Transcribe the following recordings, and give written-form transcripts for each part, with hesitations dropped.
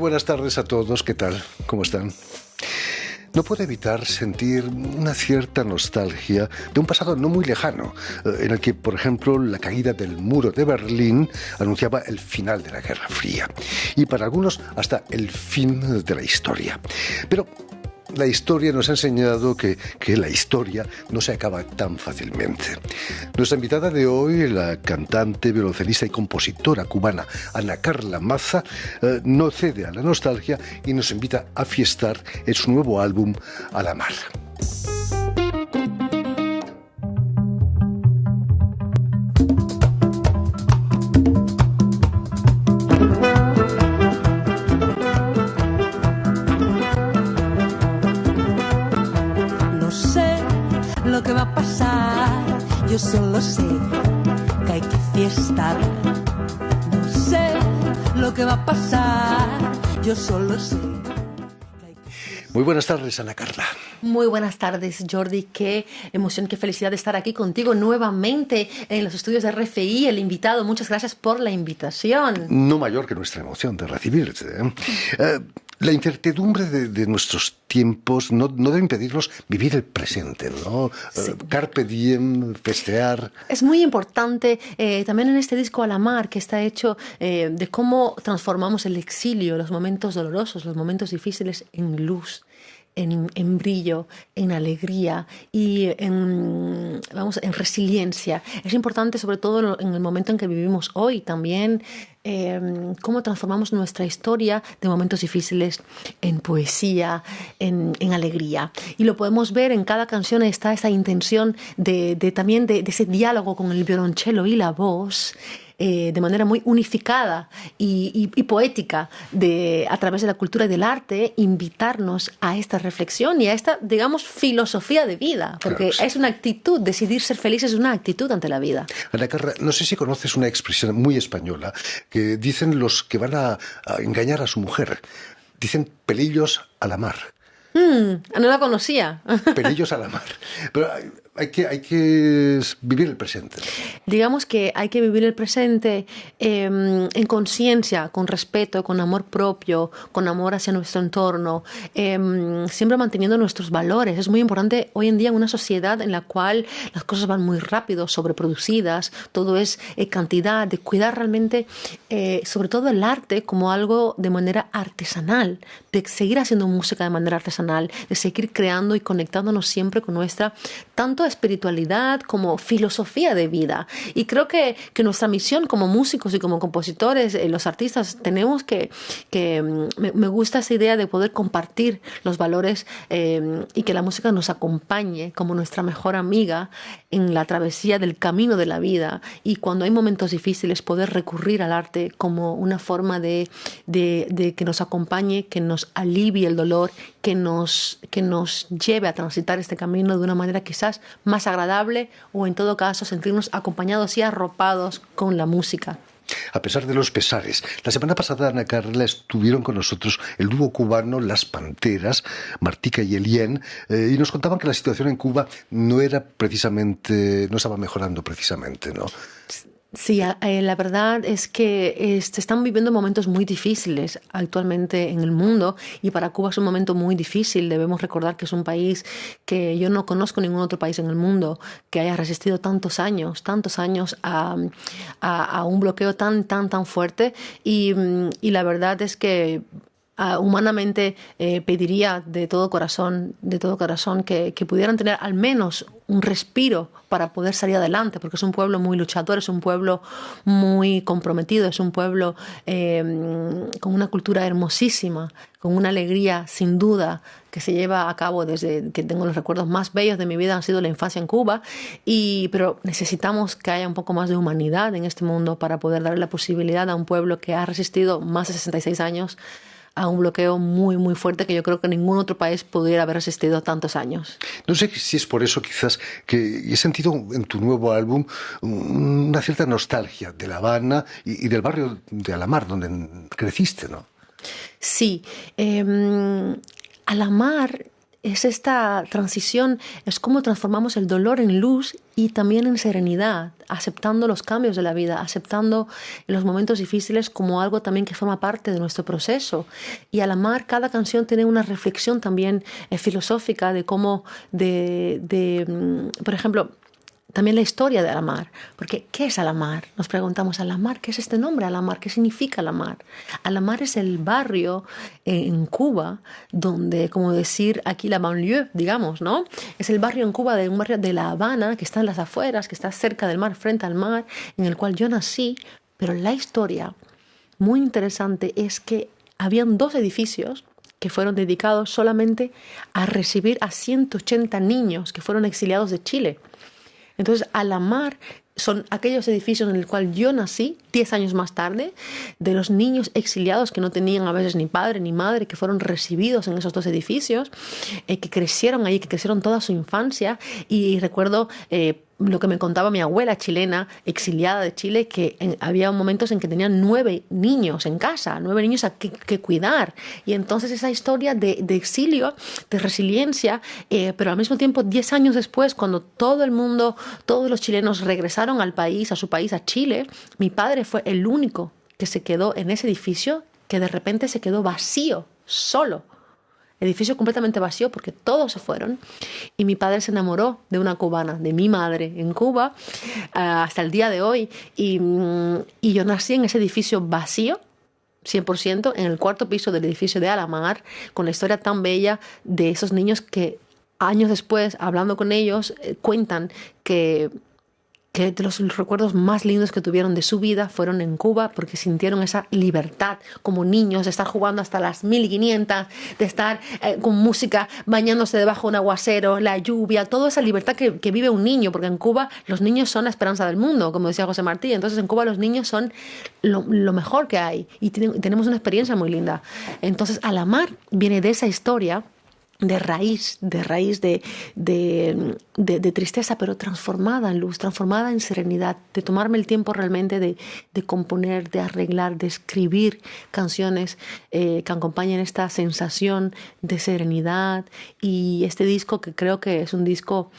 buenas tardes a todos, ¿qué tal? ¿Cómo están? No puedo evitar sentir una cierta nostalgia de un pasado no muy lejano, en el que, por ejemplo, la caída del muro de Berlín anunciaba el final de la Guerra Fría, y para algunos hasta el fin de la historia. Pero la historia nos ha enseñado que la historia no se acaba tan fácilmente. Nuestra invitada de hoy, la cantante, violoncelista y compositora cubana Ana Carla Maza, no cede a la nostalgia y nos invita a fiestar en su nuevo álbum A la Mar. Lo que va a pasar, yo solo sé que hay que fiestar. No sé lo que va a pasar, yo solo sé que hay que fiestar. Muy buenas tardes, Ana Carla. Muy buenas tardes, Jordi. Qué emoción, qué felicidad de estar aquí contigo nuevamente en los estudios de RFI, el invitado. Muchas gracias por la invitación. No mayor que nuestra emoción de recibirte. La incertidumbre de nuestros tiempos no debe impedirnos vivir el presente, ¿no? Sí. Carpe diem, festear. Es muy importante también en este disco A la Mar, que está hecho de cómo transformamos el exilio, los momentos dolorosos, los momentos difíciles en luz. En brillo, en alegría y en resiliencia. Es importante, sobre todo en el momento en que vivimos hoy, también cómo transformamos nuestra historia de momentos difíciles en poesía, en alegría. Y lo podemos ver en cada canción, está esa intención también de ese diálogo con el violonchelo y la voz, de manera muy unificada y poética a través de la cultura y del arte, invitarnos a esta reflexión y a esta, digamos, filosofía de vida, porque claro, sí, es una actitud, decidir ser feliz es una actitud ante la vida. Ana Carla, no sé si conoces una expresión muy española que dicen los que van a engañar a su mujer, dicen pelillos a la mar. No la conocía. Pelillos a la mar. Pero hay que vivir el presente. Digamos que hay que vivir el presente en conciencia, con respeto, con amor propio, con amor hacia nuestro entorno, siempre manteniendo nuestros valores. Es muy importante hoy en día en una sociedad en la cual las cosas van muy rápido, sobreproducidas, todo es cantidad, de cuidar realmente, sobre todo el arte como algo de manera artesanal, de seguir haciendo música de manera artesanal, de seguir creando y conectándonos siempre con nuestra tanto espiritualidad como filosofía de vida. Y creo que nuestra misión como músicos y como compositores, los artistas, tenemos que me gusta esa idea de poder compartir los valores y que la música nos acompañe como nuestra mejor amiga en la travesía del camino de la vida, y cuando hay momentos difíciles poder recurrir al arte como una forma de que nos acompañe, que nos alivie el dolor, que nos lleve a transitar este camino de una manera quizás más agradable, o en todo caso sentirnos acompañados y arropados con la música. A pesar de los pesares, la semana pasada, Ana Carla, estuvieron con nosotros el dúo cubano Las Panteras, Martica y Elien, y nos contaban que la situación en Cuba no estaba mejorando precisamente, ¿no? Sí, la verdad es que se están viviendo momentos muy difíciles actualmente en el mundo, y para Cuba es un momento muy difícil. Debemos recordar que es un país que yo no conozco ningún otro país en el mundo que haya resistido tantos años a un bloqueo tan fuerte, y la verdad es que humanamente pediría de todo corazón que pudieran tener al menos un respiro para poder salir adelante, porque es un pueblo muy luchador, es un pueblo muy comprometido, es un pueblo con una cultura hermosísima, con una alegría sin duda que se lleva a cabo desde que tengo los recuerdos más bellos de mi vida han sido la infancia en Cuba, pero necesitamos que haya un poco más de humanidad en este mundo para poder darle la posibilidad a un pueblo que ha resistido más de 66 años a un bloqueo muy, muy fuerte que yo creo que ningún otro país pudiera haber resistido tantos años. No sé si es por eso quizás que he sentido en tu nuevo álbum una cierta nostalgia de La Habana y del barrio de A la Mar, donde creciste, ¿no? Sí. A la Mar es esta transición, es cómo transformamos el dolor en luz y también en serenidad, aceptando los cambios de la vida, aceptando los momentos difíciles como algo también que forma parte de nuestro proceso. Y al amar, cada canción tiene una reflexión también filosófica de cómo, por ejemplo, también la historia de Alamar, porque ¿qué es Alamar? Nos preguntamos, Alamar, ¿qué es este nombre Alamar? ¿Qué significa Alamar? Alamar es el barrio en Cuba, donde, como decir aquí la banlieue, digamos, ¿no? Es el barrio en Cuba, un barrio de La Habana, que está en las afueras, que está cerca del mar, frente al mar, en el cual yo nací, pero la historia muy interesante es que habían 2 edificios que fueron dedicados solamente a recibir a 180 niños que fueron exiliados de Chile. Entonces, Alamar son aquellos edificios en el cual yo nací 10 años más tarde, de los niños exiliados que no tenían a veces ni padre ni madre, que fueron recibidos en esos 2 edificios, que crecieron ahí, que crecieron toda su infancia. Y recuerdo lo que me contaba mi abuela chilena, exiliada de Chile, que había momentos en que tenían 9 niños en casa, 9 niños a que cuidar. Y entonces esa historia de exilio, de resiliencia, pero al mismo tiempo 10 años después, cuando todo el mundo, todos los chilenos regresaron al país, a su país, a Chile, mi padre fue el único que se quedó en ese edificio, que de repente se quedó vacío, solo. Edificio completamente vacío porque todos se fueron, y mi padre se enamoró de una cubana, de mi madre en Cuba, hasta el día de hoy, y yo nací en ese edificio vacío 100%, en el 4º piso del edificio de Alamar, con la historia tan bella de esos niños que años después, hablando con ellos, cuentan que de los recuerdos más lindos que tuvieron de su vida fueron en Cuba, porque sintieron esa libertad como niños, de estar jugando hasta las 1500, de estar con música, bañándose debajo de un aguacero, la lluvia, toda esa libertad que vive un niño, porque en Cuba los niños son la esperanza del mundo, como decía José Martí. Entonces en Cuba los niños son lo mejor que hay, y tenemos una experiencia muy linda. Entonces Alamar viene de esa historia, de raíz de tristeza, pero transformada en luz, transformada en serenidad, de tomarme el tiempo realmente de componer, de arreglar, de escribir canciones que acompañen esta sensación de serenidad. Y este disco, que creo que es un disco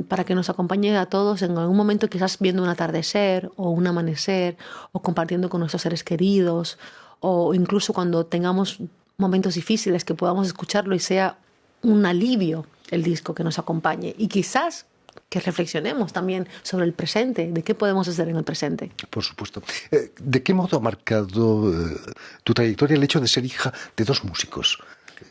para que nos acompañe a todos en algún momento, quizás viendo un atardecer o un amanecer, o compartiendo con nuestros seres queridos, o incluso cuando tengamos momentos difíciles, que podamos escucharlo y sea un alivio el disco que nos acompañe. Y quizás que reflexionemos también sobre el presente, de qué podemos hacer en el presente. Por supuesto. ¿De qué modo ha marcado tu trayectoria el hecho de ser hija de 2 músicos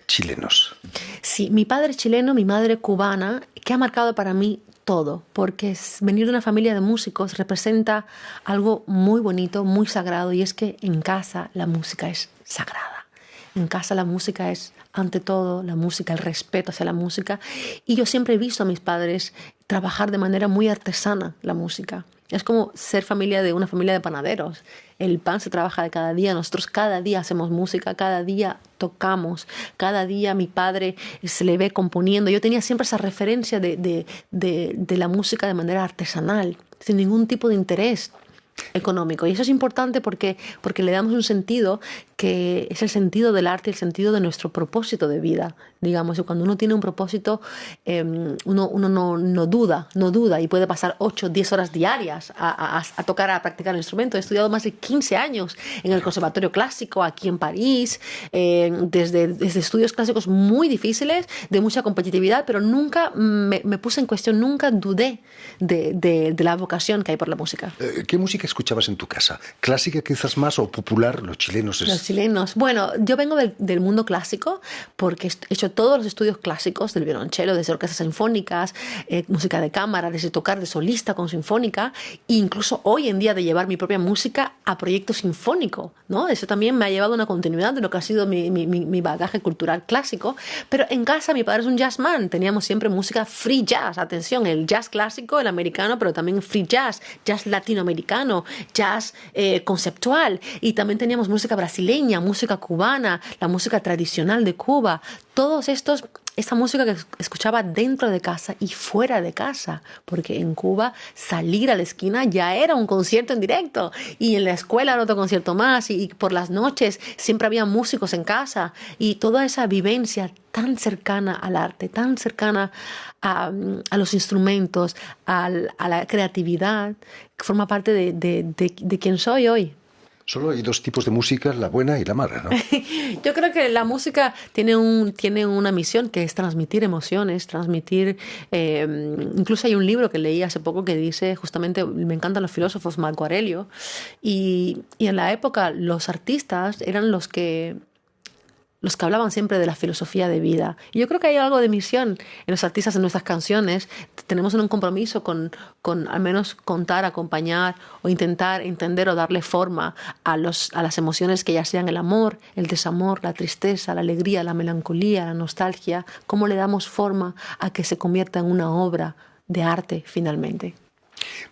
chilenos? Sí, mi padre chileno, mi madre cubana, que ha marcado para mí todo, porque venir de una familia de músicos representa algo muy bonito, muy sagrado, y es que en casa la música es sagrada. En casa la música es, ante todo, la música, el respeto hacia la música. Y yo siempre he visto a mis padres trabajar de manera muy artesana la música. Es como ser familia de una familia de panaderos. El pan se trabaja de cada día. Nosotros cada día hacemos música, cada día tocamos, cada día mi padre se le ve componiendo. Yo tenía siempre esa referencia de la música de manera artesanal, sin ningún tipo de interés económico. Y eso es importante porque le damos un sentido que es el sentido del arte, el sentido de nuestro propósito de vida, digamos. Y cuando uno tiene un propósito, uno no duda, y puede pasar 8, 10 horas diarias a tocar, a practicar el instrumento. He estudiado más de 15 años en el Conservatorio Clásico aquí en París, desde estudios clásicos muy difíciles, de mucha competitividad, pero nunca me puse en cuestión, nunca dudé de la vocación que hay por la música. ¿Qué música escuchabas en tu casa? ¿Clásica quizás más o popular? Los chilenos chilenos. Bueno, yo vengo del mundo clásico, porque he hecho todos los estudios clásicos del violonchelo, desde orquestas sinfónicas, música de cámara, desde tocar de solista con sinfónica, e incluso hoy en día de llevar mi propia música a proyecto sinfónico, ¿no? Eso también me ha llevado a una continuidad de lo que ha sido mi bagaje cultural clásico. Pero en casa mi padre es un jazzman, teníamos siempre música free jazz, atención, el jazz clásico, el americano, pero también free jazz, jazz latinoamericano, jazz conceptual, y también teníamos música brasileña, caribeña, música cubana, la música tradicional de Cuba, esta música que escuchaba dentro de casa y fuera de casa, porque en Cuba salir a la esquina ya era un concierto en directo y en la escuela era otro concierto más y por las noches siempre había músicos en casa y toda esa vivencia tan cercana al arte, tan cercana a los instrumentos, a la creatividad, que forma parte de quien soy hoy. Solo hay dos tipos de música, la buena y la mala, ¿no? Yo creo que la música tiene una misión que es transmitir emociones, transmitir... incluso hay un libro que leí hace poco que dice, justamente, me encantan los filósofos, Marco Aurelio, y en la época los artistas eran los que hablaban siempre de la filosofía de vida. Y yo creo que hay algo de misión en los artistas, en nuestras canciones. Tenemos un compromiso con al menos contar, acompañar o intentar entender o darle forma a las emociones que ya sean el amor, el desamor, la tristeza, la alegría, la melancolía, la nostalgia. Cómo le damos forma a que se convierta en una obra de arte finalmente.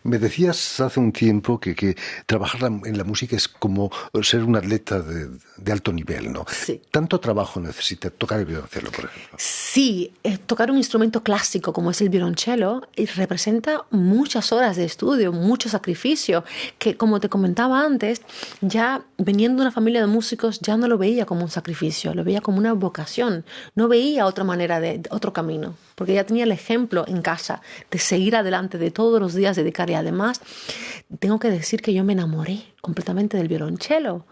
Me decías hace un tiempo que trabajar en la música es como ser un atleta de alto nivel, ¿no? Sí. ¿Tanto trabajo necesita tocar el violoncelo, por ejemplo? Sí, tocar un instrumento clásico como es el violonchelo representa muchas horas de estudio, mucho sacrificio, que como te comentaba antes, ya veniendo de una familia de músicos ya no lo veía como un sacrificio, lo veía como una vocación, no veía otra manera, otro camino, porque ya tenía el ejemplo en casa de seguir adelante, de todos los días dedicar. Y además tengo que decir que yo me enamoré completamente del violonchelo,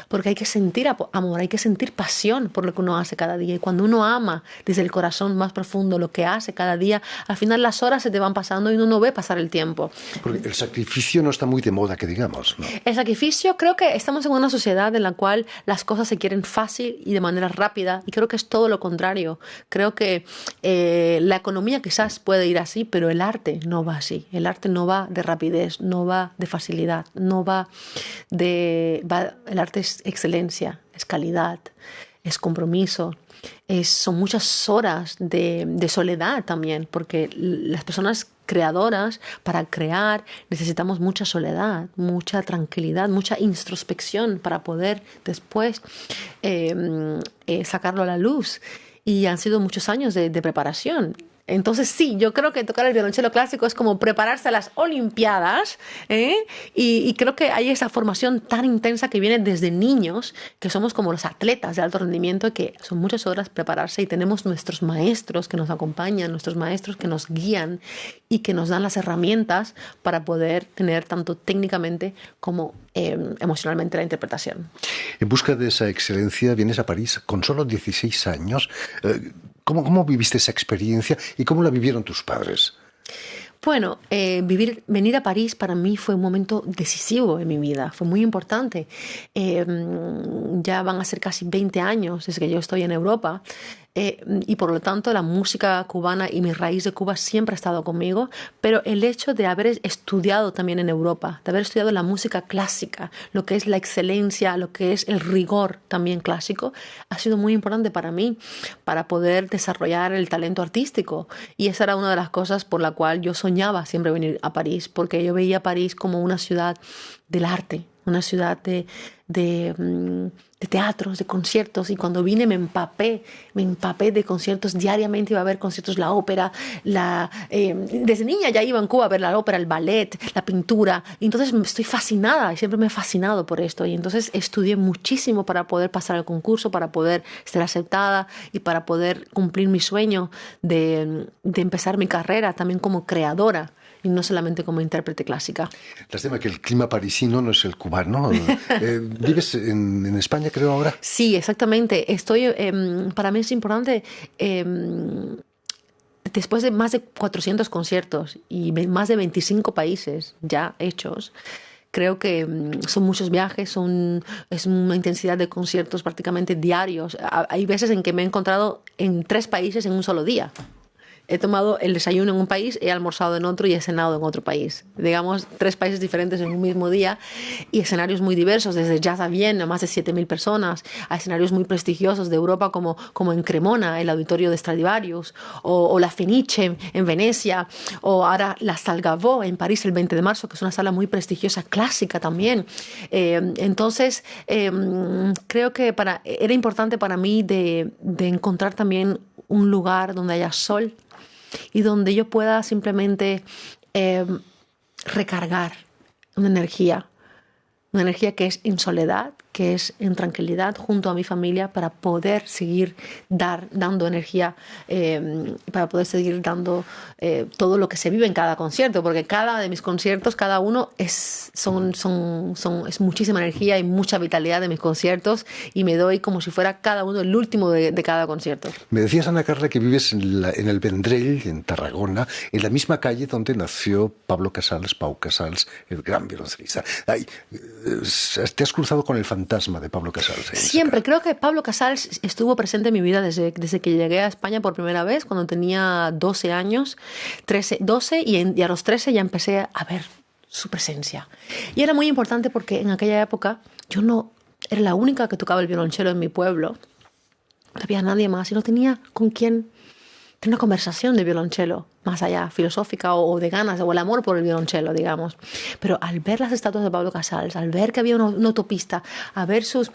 porque hay que sentir amor, hay que sentir pasión por lo que uno hace cada día. Y cuando uno ama desde el corazón más profundo lo que hace cada día, al final las horas se te van pasando y uno no ve pasar el tiempo. Porque el sacrificio no está muy de moda, que digamos, ¿no? El sacrificio, creo que estamos en una sociedad en la cual las cosas se quieren fácil y de manera rápida, y creo que es todo lo contrario. Creo que la economía quizás puede ir así, pero el arte no va así. El arte no va de rapidez, no va de facilidad, el arte es excelencia, es calidad, es compromiso, son muchas horas de soledad también, porque las personas creadoras, para crear, necesitamos mucha soledad, mucha tranquilidad, mucha introspección para poder después sacarlo a la luz. Y han sido muchos años de preparación. Entonces sí, yo creo que tocar el violonchelo clásico es como prepararse a las Olimpiadas, y creo que hay esa formación tan intensa que viene desde niños, que somos como los atletas de alto rendimiento, que son muchas horas prepararse, y tenemos nuestros maestros que nos acompañan, nuestros maestros que nos guían y que nos dan las herramientas para poder tener tanto técnicamente como emocionalmente la interpretación. En busca de esa excelencia vienes a París con solo 16 años. ¿Cómo viviste esa experiencia y cómo la vivieron tus padres? Bueno, venir a París para mí fue un momento decisivo en mi vida, fue muy importante. Ya van a ser casi 20 años desde que yo estoy en Europa. Y por lo tanto la música cubana y mi raíz de Cuba siempre ha estado conmigo, pero el hecho de haber estudiado también en Europa, de haber estudiado la música clásica, lo que es la excelencia, lo que es el rigor también clásico, ha sido muy importante para mí, para poder desarrollar el talento artístico. Y esa era una de las cosas por la cual yo soñaba siempre venir a París, porque yo veía París como una ciudad del arte, una ciudad de teatros, de conciertos, y cuando vine me empapé de conciertos. Diariamente iba a ver conciertos, la ópera, desde niña ya iba en Cuba a ver la ópera, el ballet, la pintura, y entonces estoy fascinada y siempre me he fascinado por esto, y entonces estudié muchísimo para poder pasar el concurso, para poder ser aceptada y para poder cumplir mi sueño de empezar mi carrera también como creadora y no solamente como intérprete clásica. Lástima que el clima parisino no es el cubano. ¿Vives en España, creo, ahora? Sí, exactamente. Para mí es importante, después de más de 400 conciertos y más de 25 países ya hechos, creo que son muchos viajes, es una intensidad de conciertos prácticamente diarios. Hay veces en que me he encontrado en 3 países en un solo día. he tomado el desayuno en un país, he almorzado en otro y he cenado en otro país. Digamos, 3 países diferentes en un mismo día y escenarios muy diversos, desde jazz a Viena, más de 7.000 personas, a escenarios muy prestigiosos de Europa como en Cremona, el auditorio de Stradivarius, o la Fenice en Venecia, o ahora la Salle Gaveau en París el 20 de marzo, que es una sala muy prestigiosa, clásica también. Entonces, creo que era importante para mí de encontrar también un lugar donde haya sol y donde yo pueda simplemente recargar una energía que es en soledad, que es en tranquilidad junto a mi familia para poder seguir dando energía, para poder seguir dando todo lo que se vive en cada concierto, porque cada de mis conciertos, cada uno es muchísima energía y mucha vitalidad de mis conciertos y me doy como si fuera cada uno el último de cada concierto. Me decías, Ana Carla, que vives en el Vendrell, en Tarragona, en la misma calle donde nació Pau Casals, el gran violoncelista. Te has cruzado con el fantasma de Pablo Casals. Siempre. Creo que Pablo Casals estuvo presente en mi vida desde que llegué a España por primera vez, cuando tenía 12 años, 12, y a los 13 ya empecé a ver su presencia. Y era muy importante porque en aquella época yo no era la única que tocaba el violonchelo en mi pueblo. No había nadie más y no tenía con quién tener una conversación de violonchelo, más allá, filosófica o de ganas, o el amor por el violonchelo, digamos. Pero al ver las estatuas de Pablo Casals, al ver que había una autopista, a ver sus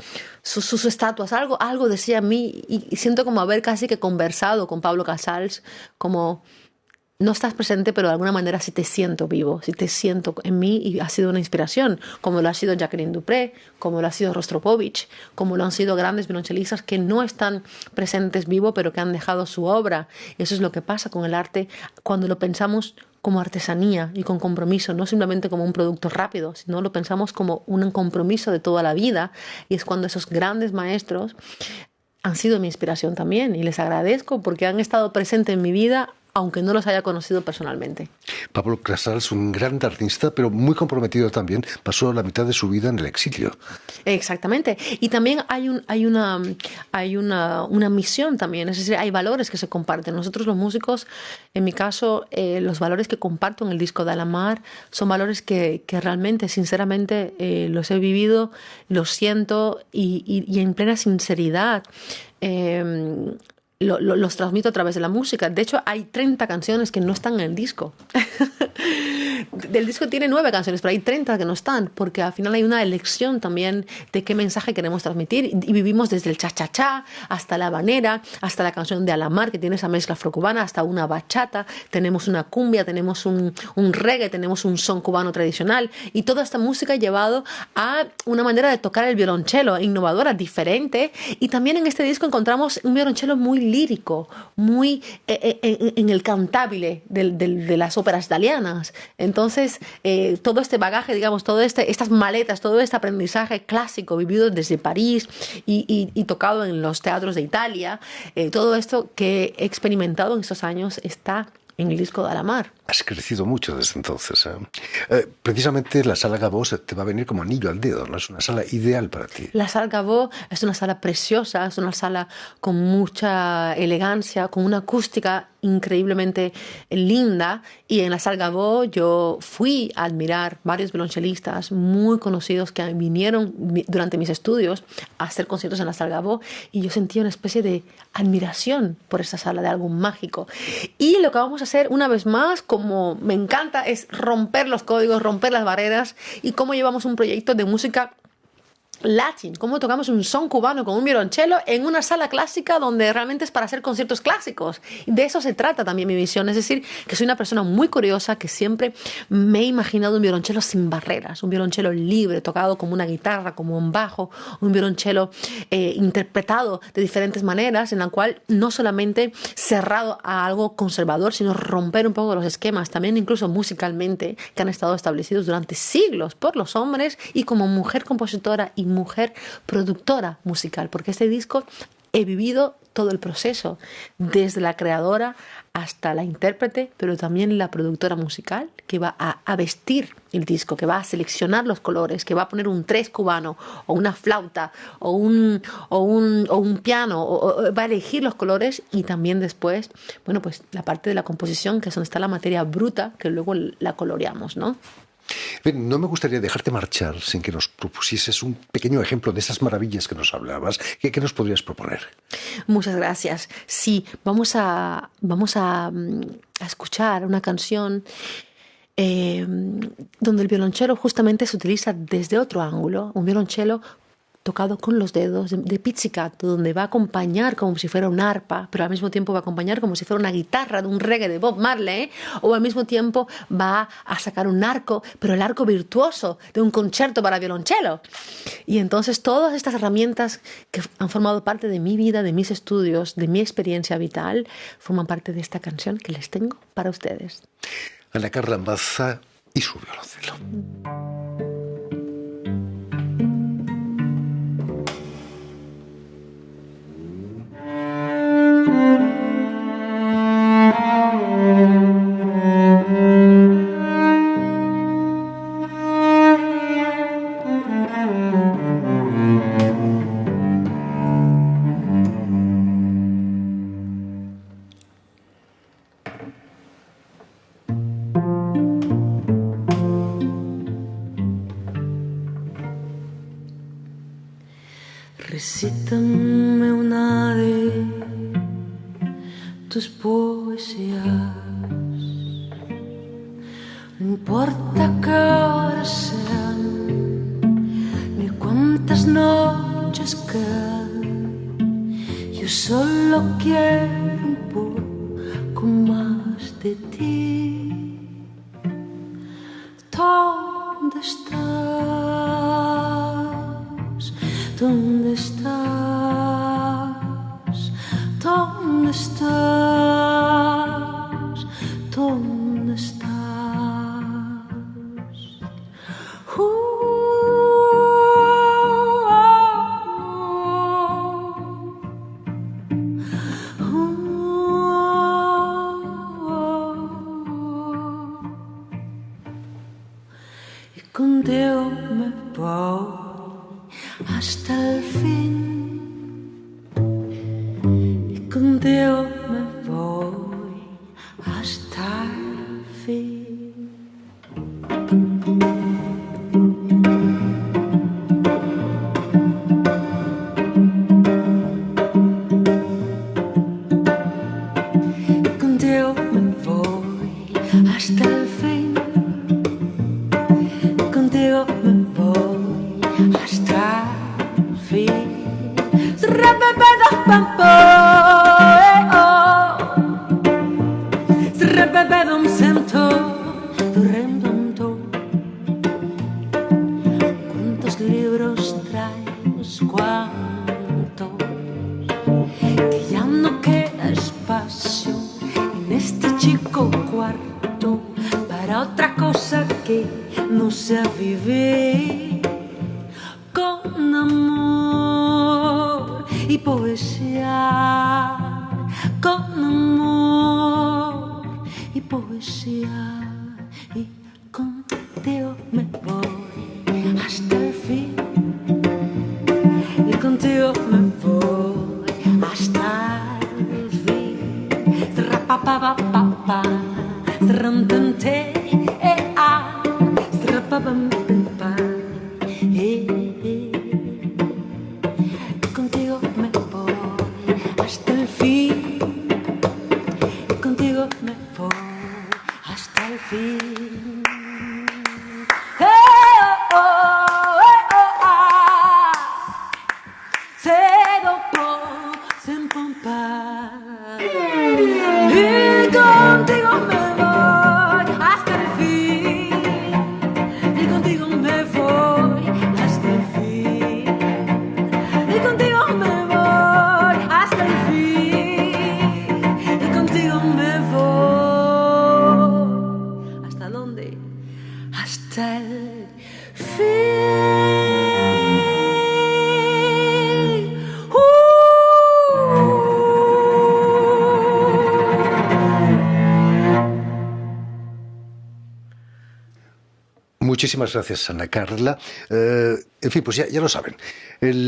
estatuas, algo decía a mí, y siento como haber casi que conversado con Pablo Casals, como no estás presente, pero de alguna manera sí te siento vivo, sí te siento en mí, y ha sido una inspiración, como lo ha sido Jacqueline Dupré, como lo ha sido Rostropovich, como lo han sido grandes violonchelistas que no están presentes vivo, pero que han dejado su obra. Eso es lo que pasa con el arte cuando lo pensamos como artesanía y con compromiso, no simplemente como un producto rápido, sino lo pensamos como un compromiso de toda la vida, y es cuando esos grandes maestros han sido mi inspiración también, y les agradezco porque han estado presentes en mi vida, aunque no los haya conocido personalmente. Pablo Casals, un gran artista, pero muy comprometido también, pasó la mitad de su vida en el exilio. Exactamente. Y también hay una misión también, es decir, hay valores que se comparten. Nosotros los músicos, en mi caso, los valores que comparto en el disco de Alamar son valores que realmente, sinceramente, los he vivido, los siento y en plena sinceridad. Los transmito a través de la música. De hecho, hay 30 canciones que no están en el disco. Del disco tiene 9 canciones, pero hay 30 que no están, porque al final hay una elección también de qué mensaje queremos transmitir. Y vivimos desde el cha-cha-cha hasta la habanera, hasta la canción de Alamar, que tiene esa mezcla afrocubana, hasta una bachata, tenemos una cumbia, tenemos un reggae, tenemos un son cubano tradicional, y toda esta música ha llevado a una manera de tocar el violonchelo innovadora, diferente. Y también en este disco encontramos un violonchelo muy lírico, muy en el cantabile de las óperas italianas. Entonces, todo este bagaje, digamos, estas maletas, todo este aprendizaje clásico vivido desde París y tocado en los teatros de Italia, todo esto que he experimentado en estos años está en el disco de Alamar. Has crecido mucho desde entonces. Precisamente la Sala Gaveau te va a venir como anillo al dedo, ¿no? Es una sala ideal para ti. La Sala Gaveau es una sala preciosa, es una sala con mucha elegancia, con una acústica increíblemente linda, y en la Sala Gaveau yo fui a admirar varios violonchelistas muy conocidos que vinieron durante mis estudios a hacer conciertos en la Sala Gaveau, y yo sentía una especie de admiración por esa sala, de algo mágico. Y lo que vamos a hacer una vez más, como me encanta, es romper los códigos, romper las barreras, y cómo llevamos un proyecto de música latín, cómo tocamos un son cubano con un violonchelo en una sala clásica donde realmente es para hacer conciertos clásicos. De eso se trata también mi visión, es decir, que soy una persona muy curiosa, que siempre me he imaginado un violonchelo sin barreras, un violonchelo libre, tocado como una guitarra, como un bajo, un violonchelo interpretado de diferentes maneras, en la cual no solamente cerrado a algo conservador, sino romper un poco los esquemas, también incluso musicalmente, que han estado establecidos durante siglos por los hombres, y como mujer compositora y mujer productora musical, porque este disco he vivido todo el proceso, desde la creadora hasta la intérprete, pero también la productora musical que va a vestir el disco, que va a seleccionar los colores, que va a poner un tres cubano o una flauta o un piano, o va a elegir los colores, y también después, bueno, pues la parte de la composición, que es donde está la materia bruta, que luego la coloreamos, ¿no? Bien, no me gustaría dejarte marchar sin que nos propusieses un pequeño ejemplo de esas maravillas que nos hablabas. ¿Qué nos podrías proponer? Muchas gracias. Sí, vamos a escuchar una canción donde el violonchelo justamente se utiliza desde otro ángulo, un violonchelo tocado con los dedos de pizzicato, donde va a acompañar como si fuera un arpa, pero al mismo tiempo va a acompañar como si fuera una guitarra de un reggae de Bob Marley, o al mismo tiempo va a sacar un arco, pero el arco virtuoso de un concierto para violonchelo. Y entonces todas estas herramientas que han formado parte de mi vida, de mis estudios, de mi experiencia vital, forman parte de esta canción que les tengo para ustedes. Ana Carla Maza y su violoncelo. Recítame una de tus poesías, no importa qué horas sean, ni cuántas noches quedan, yo solo quiero un poco más de ti. ¿Dónde estás? ¿Dónde estás? ¿Dónde estás? ¿Dónde estás? Y contigo me voy hasta el fin, y contigo me voy hasta el fin. Y contigo me voy hasta el fin, y contigo me voy hasta el fin. ¿Cuántos libros traes? ¿Cuántos? Que ya no queda espacio en este chico cuarto para otra cosa que no sea vivir con amor y poesía, con amor y poesía, y contigo me voy hasta el fin, y contigo Muchísimas gracias, Ana Carla. En fin, pues ya lo saben. El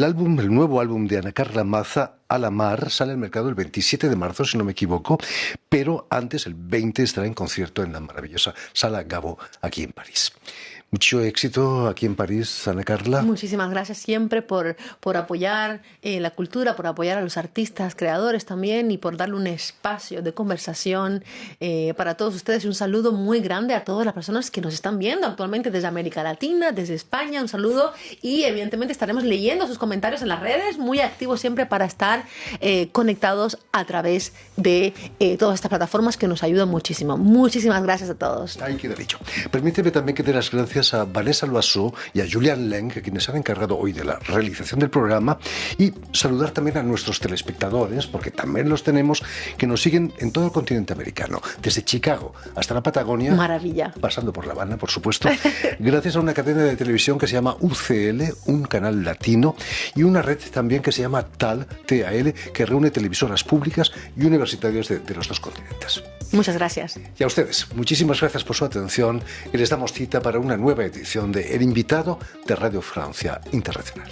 nuevo álbum de Ana Carla Maza, A la Mar, sale al mercado el 27 de marzo, si no me equivoco, pero antes, el 20, estará en concierto en la maravillosa Sala Gabo, aquí en París. Mucho éxito aquí en París, Ana Carla. Muchísimas gracias siempre por apoyar la cultura, por apoyar a los artistas, creadores también, y por darle un espacio de conversación para todos ustedes. Y un saludo muy grande a todas las personas que nos están viendo actualmente desde América Latina, desde España. Un saludo, y evidentemente estaremos leyendo sus comentarios en las redes, muy activos siempre para estar conectados a través de todas estas plataformas que nos ayudan muchísimo. Muchísimas gracias a todos. Ahí queda dicho. Permíteme también que dé las gracias a Vanessa Loiseau y a Julian Leng, quienes han encargado hoy de la realización del programa, y saludar también a nuestros telespectadores, porque también los tenemos, que nos siguen en todo el continente americano, desde Chicago hasta la Patagonia. Maravilla. Pasando por La Habana, por supuesto, gracias a una cadena de televisión que se llama UCL, un canal latino, y una red también que se llama TAL, TAL, que reúne televisoras públicas y universitarias de los dos continentes. Muchas gracias. Y a ustedes, muchísimas gracias por su atención, y les damos cita para una nueva edición de El Invitado de Radio Francia Internacional.